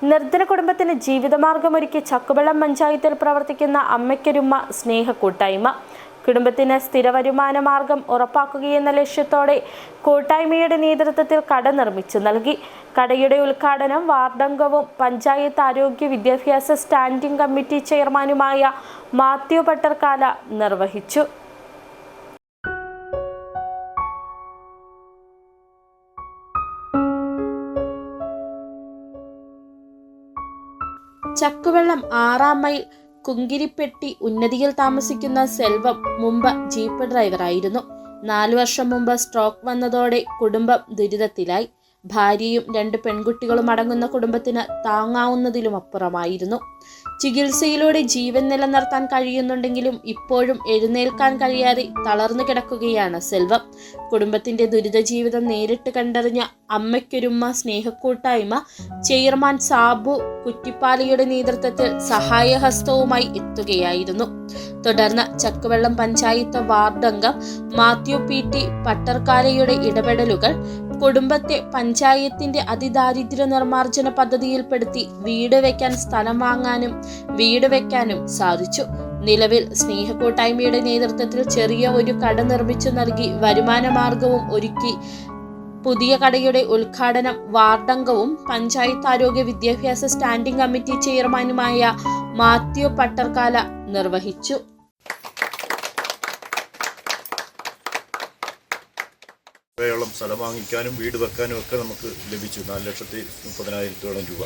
നിർധന കുടുംബത്തിന് ജീവിതമാർഗമൊരുക്കി ചക്കുവെള്ളം പഞ്ചായത്തിൽ പ്രവർത്തിക്കുന്ന അമ്മയ്ക്കൊരുമ്മ സ്നേഹക്കൂട്ടായ്മ. കുടുംബത്തിന് സ്ഥിരവരുമാന മാർഗം ഉറപ്പാക്കുകയെന്ന ലക്ഷ്യത്തോടെ കൂട്ടായ്മയുടെ നേതൃത്വത്തിൽ കട നിർമ്മിച്ചു നൽകി. കടയുടെ ഉദ്ഘാടനം വാർഡംഗവും പഞ്ചായത്ത് ആരോഗ്യ വിദ്യാഭ്യാസ സ്റ്റാൻഡിംഗ് കമ്മിറ്റി ചെയർമാനുമായ മാത്യു പട്ടർക്കാല നിർവഹിച്ചു. ചക്കുവെള്ളം 6 മൈൽ കുങ്കിരിപ്പെട്ടി ഉന്നതിയിൽ താമസിക്കുന്ന സെൽവം മുമ്പ് ജീപ്പ് ഡ്രൈവറായിരുന്നു. 4 വർഷം മുമ്പ് സ്ട്രോക്ക് വന്നതോടെ കുടുംബം ദുരിതത്തിലായി. ഭാര്യയും 2 പെൺകുട്ടികളും അടങ്ങുന്ന കുടുംബത്തിന് താങ്ങാവുന്നതിലും അപ്പുറമായിരുന്നു. ചികിത്സയിലൂടെ ജീവൻ നിലനിർത്താൻ കഴിയുന്നുണ്ടെങ്കിലും ഇപ്പോഴും എഴുന്നേൽക്കാൻ കഴിയാതെ തളർന്നു കിടക്കുകയാണ് സെൽവം. കുടുംബത്തിന്റെ ദുരിത ജീവിതം നേരിട്ട് കണ്ടറിഞ്ഞ അമ്മയ്ക്കൊരുമ്മ സ്നേഹക്കൂട്ടായ്മ ചെയർമാൻ സാബു കുറ്റിപ്പാലയുടെ നേതൃത്വത്തിൽ സഹായഹസ്തവുമായി എത്തുകയായിരുന്നു. തുടർന്ന് ചക്കുവെള്ളം പഞ്ചായത്ത് വാർഡംഗം മാത്യു PT പട്ടർക്കാലയുടെ ഇടപെടലുകൾ കുടുംബത്തെ പഞ്ചായത്തിന്റെ അതിദാരിദ്ര്യ നിർമ്മാർജ്ജന പദ്ധതിയിൽപ്പെടുത്തി വീട് വെക്കാൻ സ്ഥലം വാങ്ങാനും വീട് വെക്കാനും സാധിച്ചു. നിലവിൽ സ്നേഹക്കൂട്ടായ്മയുടെ നേതൃത്വത്തിൽ ചെറിയ ഒരു കട നിർമ്മിച്ചു നൽകി വരുമാന മാർഗവും ഒരുക്കി. പുതിയ കടയുടെ ഉദ്ഘാടനം വാർഡംഗവും പഞ്ചായത്ത് ആരോഗ്യ വിദ്യാഭ്യാസ സ്റ്റാൻഡിംഗ് കമ്മിറ്റി ചെയർമാനുമായ മാത്യു പട്ടർക്കാല നിർവഹിച്ചു. ോളം സ്ഥലം വാങ്ങിക്കാനും വീട് വെക്കാനും ഒക്കെ നമുക്ക് ലഭിച്ചു. 4,30,000 രൂപ.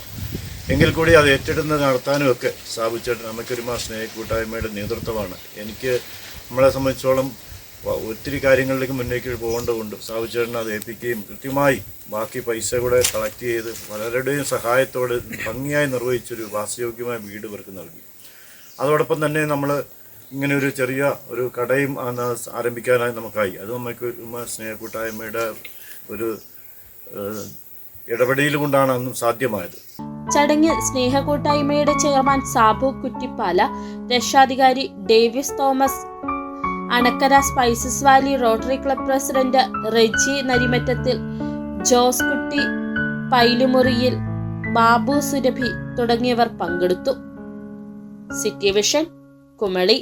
എങ്കിൽ കൂടി അത് ഏറ്റെടുത്ത് നടത്താനും ഒക്കെ സാബുച്ചേട്ടൻ അമ്മയ്ക്കൊരുമ്മ സ്നേഹക്കൂട്ടായ്മയുടെ നേതൃത്വമാണ്. എനിക്ക് നമ്മളെ സംബന്ധിച്ചോളം ഒത്തിരി കാര്യങ്ങളിലേക്ക് മുന്നേക്ക് പോകേണ്ടതുണ്ട്. സാബുച്ചേട്ടൻ അത് ഏൽപ്പിക്കുകയും കൃത്യമായി ബാക്കി പൈസ കൂടെ കളക്ട് ചെയ്ത് പലരുടെയും സഹായത്തോടെ ഭംഗിയായി നിർവഹിച്ചൊരു വാസയോഗ്യമായ വീട് ഇവർക്ക് നൽകി. അതോടൊപ്പം തന്നെ നമ്മൾ ഇങ്ങനെ ഒരു ചെറിയ ഒരു കടയും ആരംഭിക്കാനായി നമുക്കായി. അത് അമ്മയ്ക്കൊരുമ്മ സ്നേഹക്കൂട്ടായ്മയുടെ ഒരു ഇടപെടൽ കൊണ്ടാണ് അന്ന് സാധ്യമായത്. ചടങ്ങിൽ സ്നേഹക്കൂട്ടായ്മയുടെ ചെയർമാൻ സാബു കുറ്റിപ്പാല, രക്ഷാധികാരി Davis Thomas, Anakkara spices valley rotary club president Reji നരിമറ്റത്തിൽ, ജോസ് കുട്ടി പൈലുമുറിയിൽ, ബാബു സുരഭി തുടങ്ങിയവർ പങ്കെടുത്തു. City vision, Kumily.